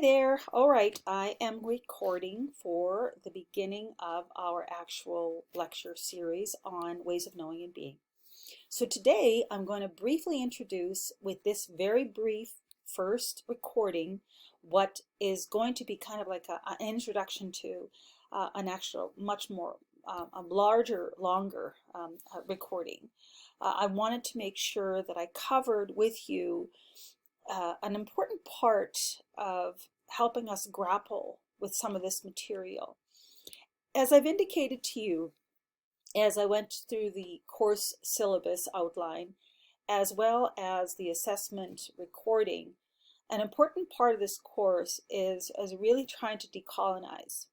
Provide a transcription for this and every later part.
there. All right, I am recording for the beginning of our actual lecture series on ways of knowing and being. So today I'm going to briefly introduce, with this very brief first recording, what is going to be kind of like an introduction to an actual much more a larger, longer recording. I wanted to make sure that I covered with you an important part of helping us grapple with some of this material. As I've indicated to you, as I went through the course syllabus outline, as well as the assessment recording, an important part of this course is really trying to decolonize.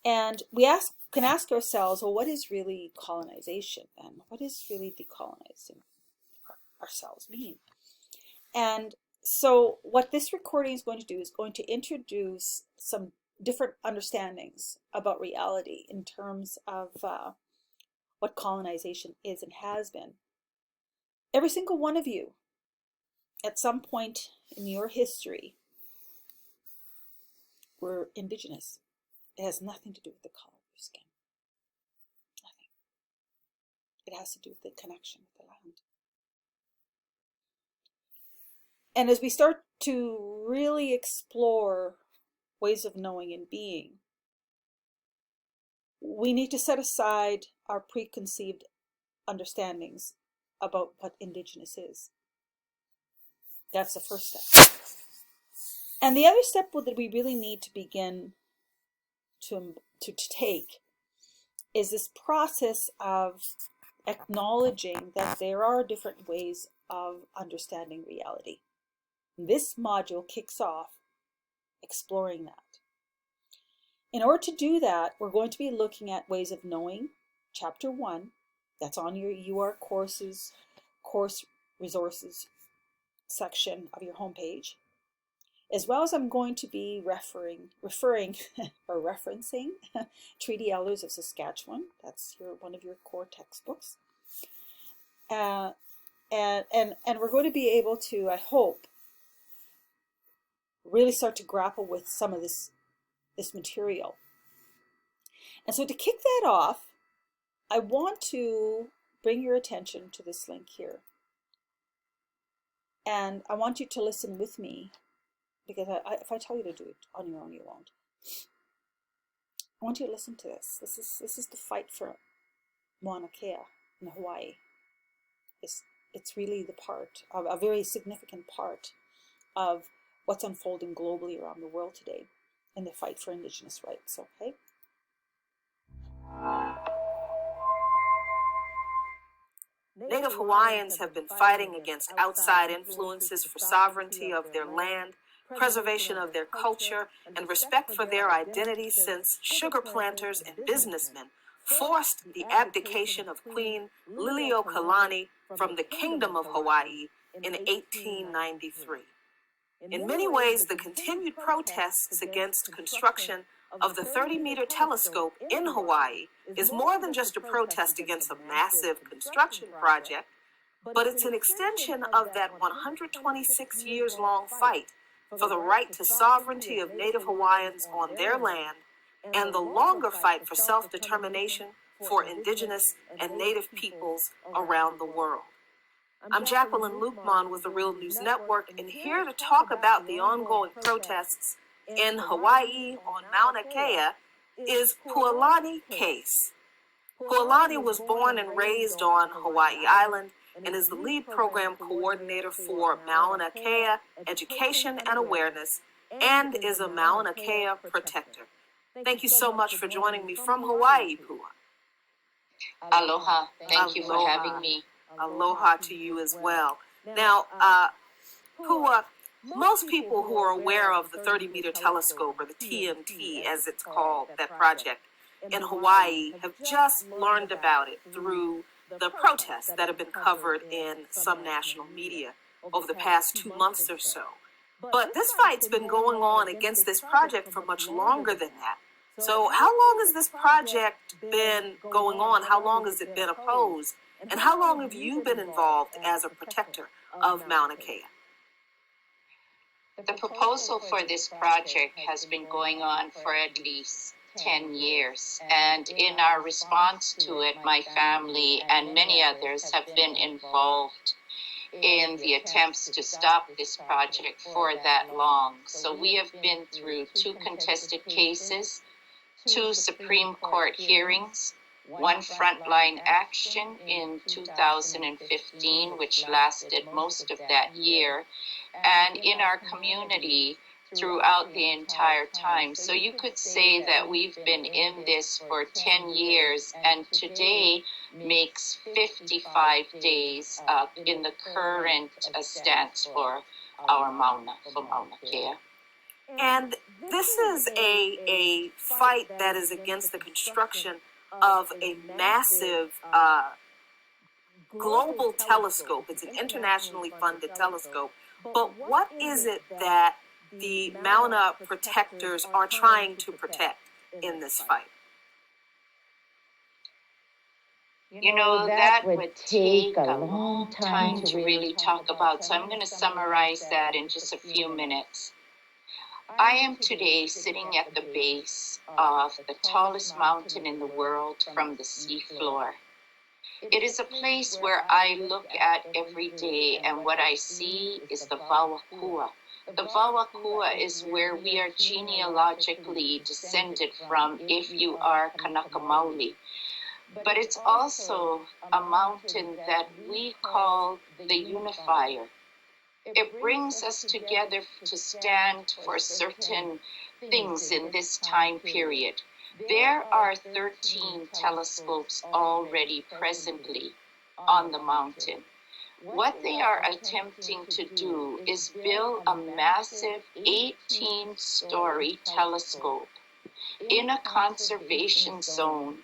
And we can ask ourselves, well, what is really colonization then? What is really decolonizing ourselves mean? And so what this recording is going to do is going to introduce some different understandings about reality in terms of what colonization is and has been. Every single one of you, at some point in your history, were indigenous. It has nothing to do with the color of your skin. Nothing. It has to do with the connection with the land. And as we start to really explore ways of knowing and being, we need to set aside our preconceived understandings about what Indigenous is. That's the first step. And the other step that we really need to begin to take is this process of acknowledging that there are different ways of understanding reality. This module kicks off exploring that. In order to do that, we're going to be looking at ways of knowing, chapter 1, that's on your UR course resources section of your homepage, as well as I'm going to be referencing Treaty Elders of Saskatchewan. That's one of your core textbooks. And we're going to be able to, I hope, really start to grapple with some of this material. And so to kick that off, I want to bring your attention to this link here. And I want you to listen with me, because if I tell you to do it on your own, you won't. I want you to listen to this. This is the fight for Mauna Kea in Hawaii. It's really the part of a very significant part of what's unfolding globally around the world today in the fight for Indigenous rights, okay? Native Hawaiians have been fighting against outside influences for sovereignty of their land, preservation of their culture, and respect for their identity since sugar planters and businessmen forced the abdication of Queen Liliuokalani from the Kingdom of Hawaii in 1893. In many ways, the continued protests against construction of the 30-meter telescope in Hawaii is more than just a protest against a massive construction project, but it's an extension of that 126 years long fight for the right to sovereignty of Native Hawaiians on their land and the longer fight for self-determination for Indigenous and Native peoples around the world. I'm Jacqueline Luqman with the Real News Network, and here to talk about the ongoing protests in Hawaii on Mauna Kea is Pualani Case. Pualani was born and raised on Hawaii Island and is the lead program coordinator for Mauna Kea Education and Awareness and is a Mauna Kea protector. Thank you so much for joining me from Hawaii, Pua. Aloha. Thank you for having me. Aloha to you as well. Now, Pua, most people who are aware of the 30-meter telescope, or the TMT as it's called, that project in Hawaii, have just learned about it through the protests that have been covered in some national media over the past 2 months or so. But this fight's been going on against this project for much longer than that. So how long has this project been going on? How long has it been opposed? And how long have you been involved as a protector of Mauna Kea? The proposal for this project has been going on for at least 10 years, and in our response to it, my family and many others have been involved in the attempts to stop this project for that long. So we have been through 2 contested cases, 2 Supreme Court hearings, 1 frontline action in 2015, which lasted most of that year, and in our community throughout the entire time. So you could say that we've been in this for 10 years, and today makes 55 days in the current stance for our Mauna, for Mauna Kea. And this is a fight that is against the construction of a massive global telescope. It's an internationally funded telescope. But what is it that the Mauna protectors are trying to protect in this fight? You know, that would take a long time to really talk about, so I'm going to summarize that in just a few minutes. I am today sitting at the base of the tallest mountain in the world from the seafloor. It is a place where I look at every day, and what I see is the Vauakua. The Vauakua is where we are genealogically descended from if you are Kanaka Maoli. But it's also a mountain that we call the unifier. It brings us together to stand for certain things in this time period. There are 13 telescopes already presently on the mountain. What they are attempting to do is build a massive 18-story telescope in a conservation zone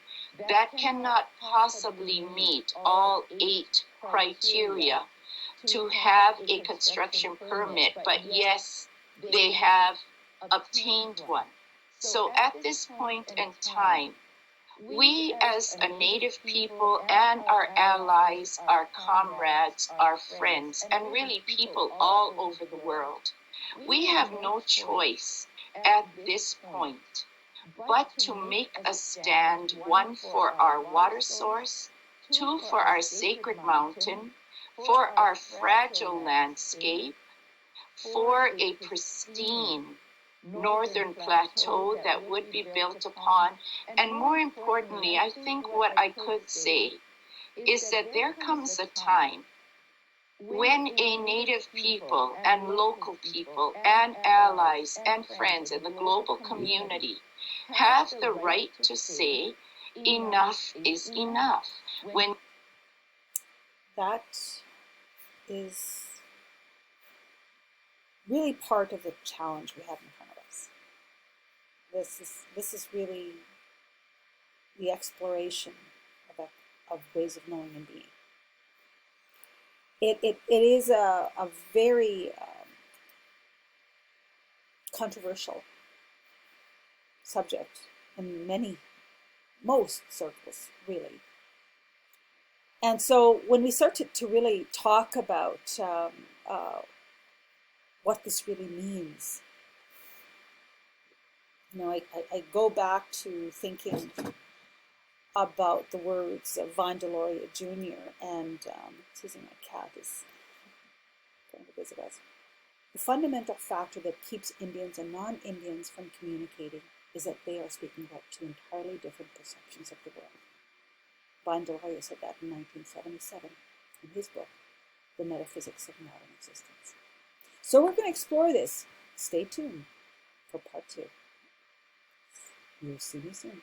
that cannot possibly meet all 8 criteria to have a construction permit, but yes, they have obtained one. So at this point in time, we as a Native people and our allies, our comrades, our friends, and really people all over the world, we have no choice at this point but to make a stand, 1, for our water source, 2, for our sacred mountain, for our fragile landscape, for a pristine northern plateau that would be built upon, and more importantly, I think what I could say is that there comes a time when a Native people and local people and allies and friends in the global community have the right to say enough is enough. When That is really part of the challenge we have in front of us. This is really the exploration of ways of knowing and being. It is a very controversial subject in most circles, really. And so when we start to really talk about what this really means, you know, I go back to thinking about the words of Vaughn Deloria Jr. and excuse me, my cat is trying to visit us. The fundamental factor that keeps Indians and non-Indians from communicating is that they are speaking about 2 entirely different perceptions of the world. Vaughn Deloria said that in 1977 in his book, The Metaphysics of Modern Existence. So we're going to explore this. Stay tuned for part 2. You'll see me soon.